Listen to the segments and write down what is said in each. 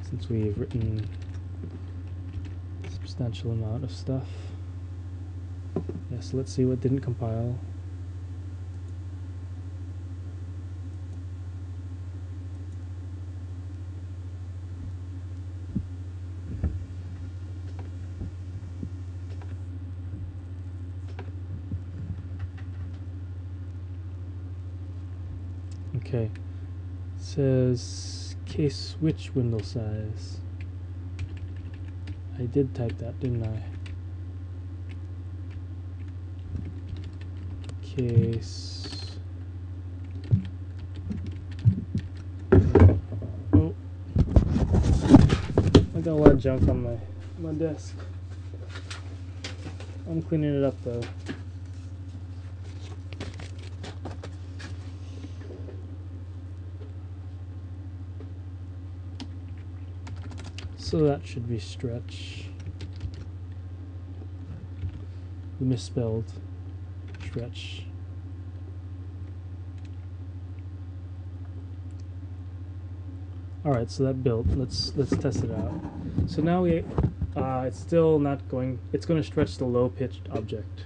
since we've written a substantial amount of stuff. Yeah, so let's see what didn't compile. Okay, it says case switch window size. I did type that, didn't I? Case. Oh, I got a lot of junk on my desk. I'm cleaning it up though. So that should be stretch. Misspelled stretch. Alright, so that built. Let's test it out. So now it's still not going. It's going to stretch the low-pitched object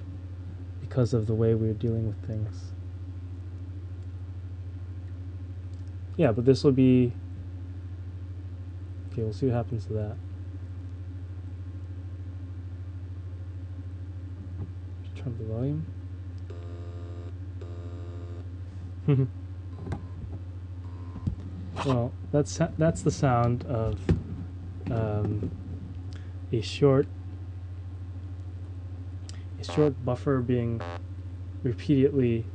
because of the way we're dealing with things. Yeah, but this will be. Okay, we'll see what happens to that. Just turn up the volume. Well, that's the sound of a short buffer being repeatedly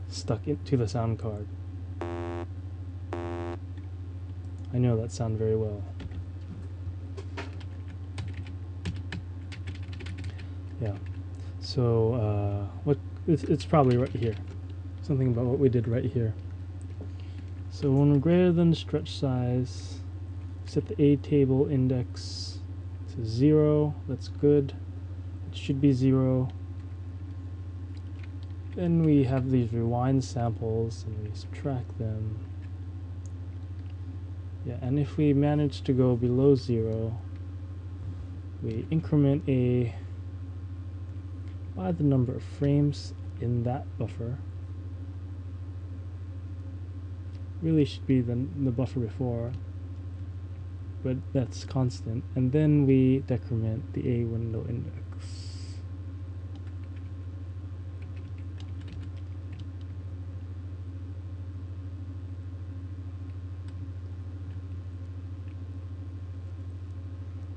stuck into the sound card. I know that sound very well. Yeah. So it's probably right here. Something about what we did right here. So when we're greater than the stretch size, set the A table index to 0. That's good. It should be 0. Then we have these rewind samples and we subtract them. Yeah, and if we manage to go below 0, we increment A by the number of frames in that buffer. Really should be the buffer before, but that's constant. And then we decrement the A window index.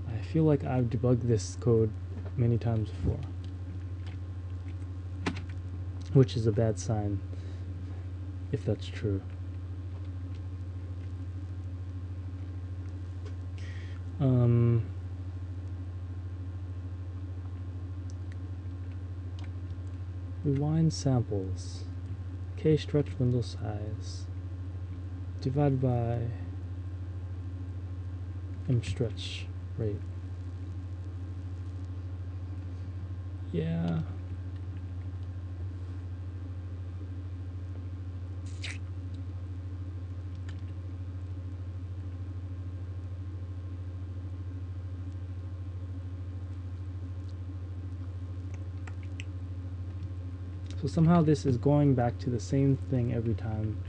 I feel like I've debugged this code many times before, which is a bad sign if that's true. Rewind samples, K stretch window size, divided by M stretch rate. Yeah. So somehow this is going back to the same thing every time.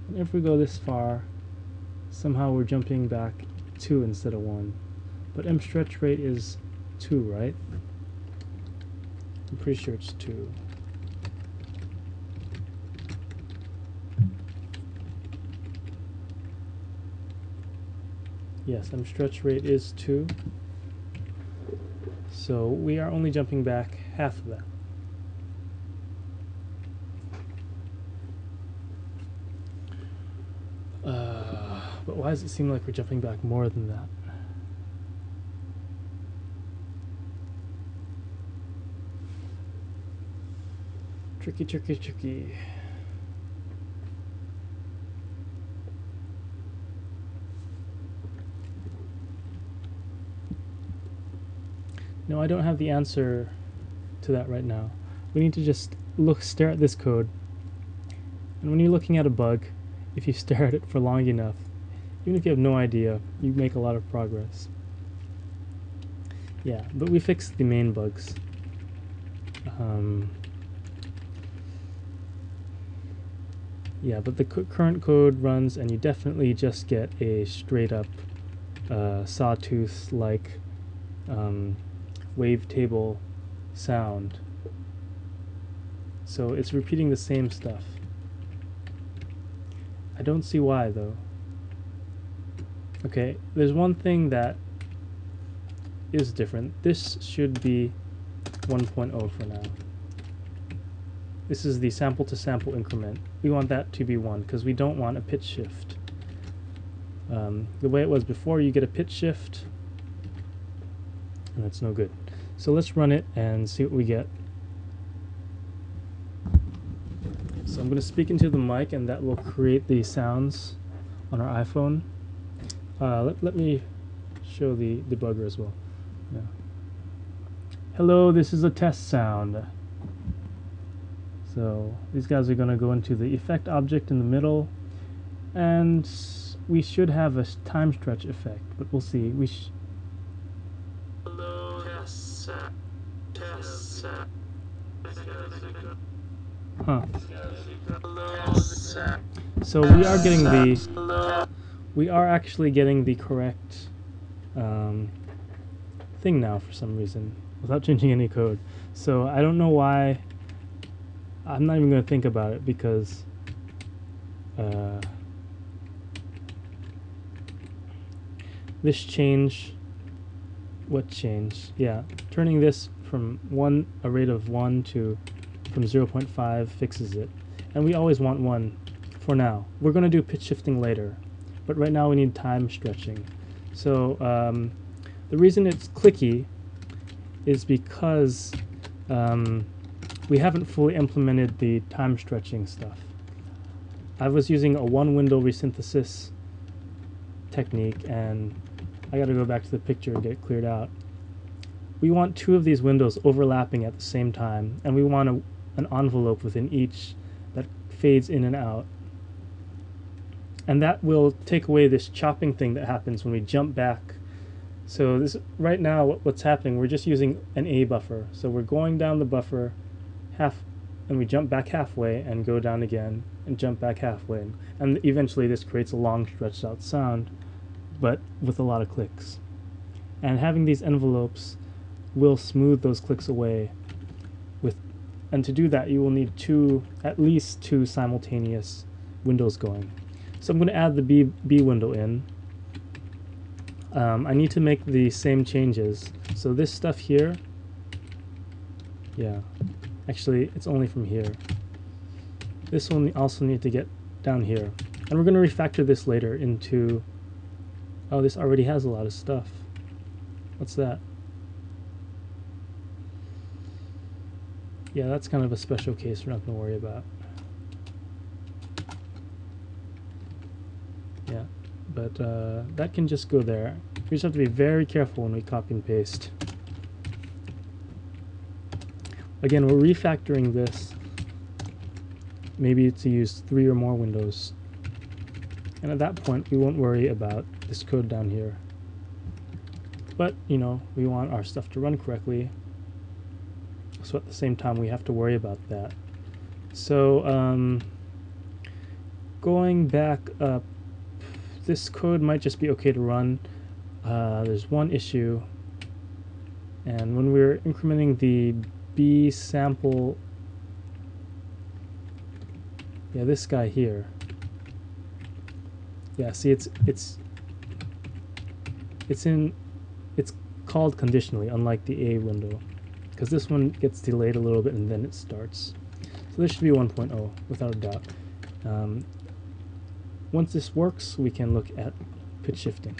And if we go this far, somehow we're jumping back 2 instead of 1. But M stretch rate is 2, right? I'm pretty sure it's 2. Yes, M stretch rate is 2. So we are only jumping back half of that. But why does it seem like we're jumping back more than that? Tricky, tricky, tricky. No, I don't have the answer to that right now. We need to just stare at this code. And when you're looking at a bug, if you stare at it for long enough, Even if you have no idea, you make a lot of progress. Yeah, but we fixed the main bugs. Yeah, but the current code runs, and you definitely just get a straight up sawtooth-like wavetable sound. So it's repeating the same stuff. I don't see why, though. Okay, there's one thing that is different. This should be 1.0 for now. This is the sample-to-sample increment. We want that to be 1 because we don't want a pitch shift. The way it was before, you get a pitch shift, and that's no good. So let's run it and see what we get. So I'm going to speak into the mic, and that will create the sounds on our iPhone. Let me show the debugger as well. Yeah. Hello, this is a test sound. So these guys are going to go into the effect object in the middle, and we should have a time stretch effect, but we'll see. Hello, test. Huh. So we are getting we are actually getting the correct thing now for some reason without changing any code. So I don't know why. I'm not even going to think about it because this change, what change? Yeah, turning this from a rate of 1 to from 0.5 fixes it. And we always want 1 for now. We're going to do pitch shifting later, but right now we need time stretching. So the reason it's clicky is because we haven't fully implemented the time stretching stuff. I was using a one-window resynthesis technique, and I got to go back to the picture and get it cleared out. We want 2 of these windows overlapping at the same time, and we want an envelope within each that fades in and out. And that will take away this chopping thing that happens when we jump back. So this right now, what's happening, we're just using an A buffer. So we're going down the buffer half, and we jump back halfway and go down again and jump back halfway. And eventually this creates a long stretched out sound, but with a lot of clicks. And having these envelopes will smooth those clicks away. And to do that, you will need at least two simultaneous windows going. So I'm going to add the B window in. I need to make the same changes. So this stuff here, yeah, actually it's only from here. This one also need to get down here. And we're going to refactor this later into, oh, this already has a lot of stuff. What's that? Yeah, that's kind of a special case we're not going to worry about. Yeah, but that can just go there. We just have to be very careful when we copy and paste. Again, we're refactoring this maybe to use 3 or more windows. And at that point, we won't worry about this code down here. But, you know, we want our stuff to run correctly. So at the same time, we have to worry about that. So going back up, this code might just be okay to run. There's one issue. And when we're incrementing the B sample, yeah, this guy here. Yeah, see, it's called conditionally, unlike the A window, because this one gets delayed a little bit and then it starts. So this should be 1.0 without a doubt. Once this works, we can look at pitch shifting.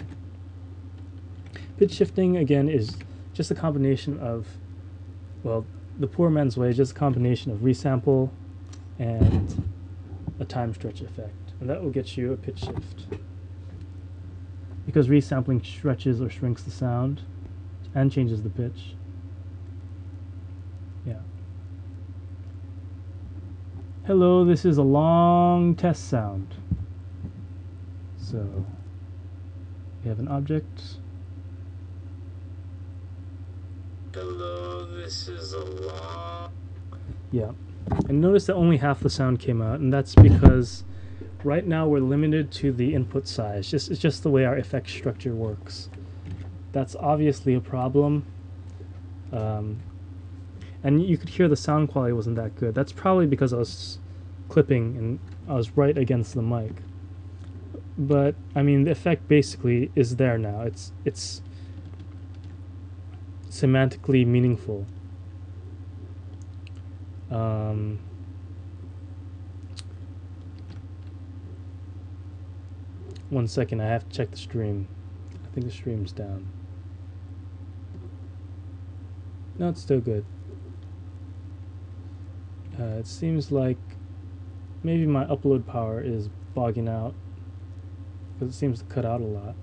Pitch shifting, again, is just a combination of, well, the poor man's way is just a combination of resample and a time stretch effect. And that will get you a pitch shift. Because resampling stretches or shrinks the sound and changes the pitch. Yeah. Hello, this is a long test sound. So We have an object. Hello, this is a lot. Yeah. And notice that only half the sound came out, and that's because right now we're limited to the input size. It's just the way our effect structure works. That's obviously a problem. And you could hear the sound quality wasn't that good. That's probably because I was clipping and I was right against the mic. But I mean, the effect basically is there now. It's semantically meaningful. One second, I have to check the stream. I think the stream's down. No, it's still good. It seems like maybe my upload power is bogging out because it seems to cut out a lot.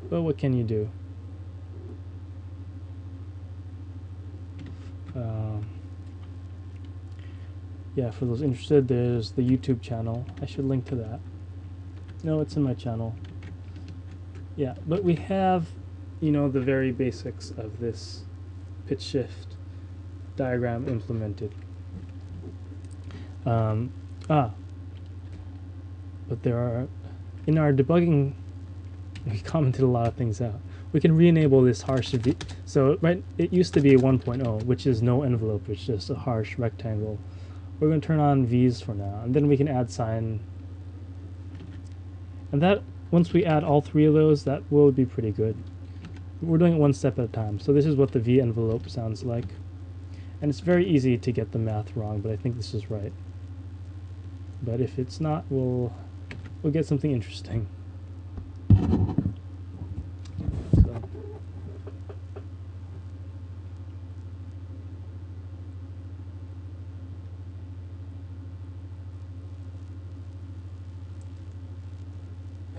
But what can you do? Yeah, for those interested, there's the YouTube channel. I should link to that. No, it's in my channel. Yeah, but we have, you know, the very basics of this pitch shift diagram implemented. But there are, in our debugging, we commented a lot of things out. We can re-enable this harsh V. So right, it used to be 1.0, which is no envelope, which is just a harsh rectangle. We're going to turn on V's for now, and then we can add sign. And that, once we add all three of those, that will be pretty good. We're doing it one step at a time. So this is what the V envelope sounds like. And it's very easy to get the math wrong, but I think this is right. But if it's not, we'll get something interesting. So.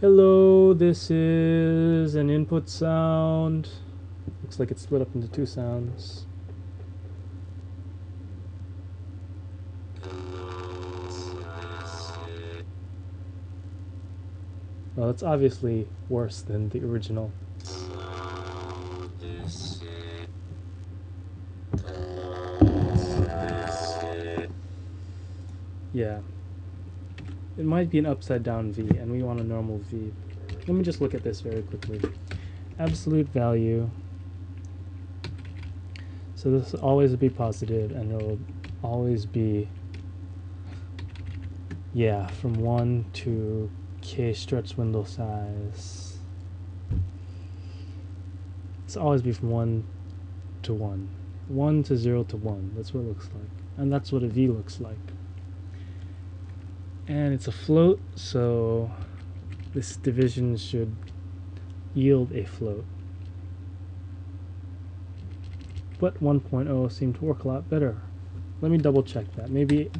Hello, this is an input sound. Looks like it's split up into two sounds. Well, it's obviously worse than the original. Yeah. It might be an upside down V, and we want a normal V. Let me just look at this very quickly. Absolute value. So this will always be positive, and it will always be, yeah, from 1 to K stretch window size. It's always be from 1 to 1. 1 to 0 to 1. That's what it looks like. And that's what a V looks like. And it's a float, so this division should yield a float. But 1.0 seemed to work a lot better. Let me double check that. Maybe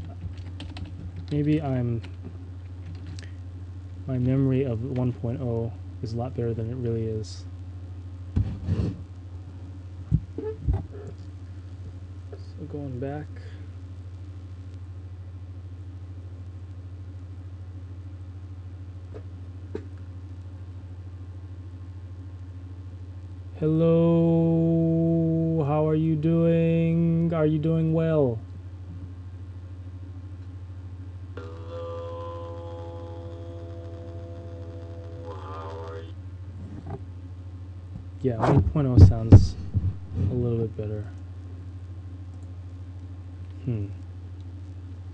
my memory of 1.0 is a lot better than it really is. So going back. Hello, how are you doing? Are you doing well? Yeah, 1.0 sounds a little bit better.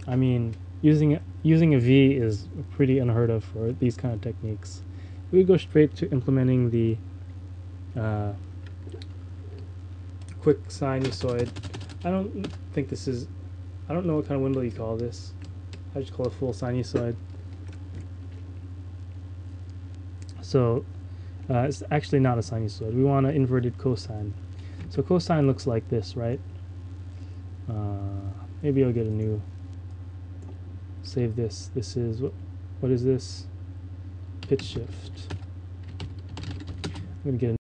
I mean, using a V is pretty unheard of for these kind of techniques. We would go straight to implementing the quick sinusoid. I don't think this is, I don't know what kind of window you call this. I just call it full sinusoid. So it's actually not a sinusoid. We want an inverted cosine. So cosine looks like this, right? Maybe I'll get a new, save this. This is, what is this? Pitch shift. I'm going to get a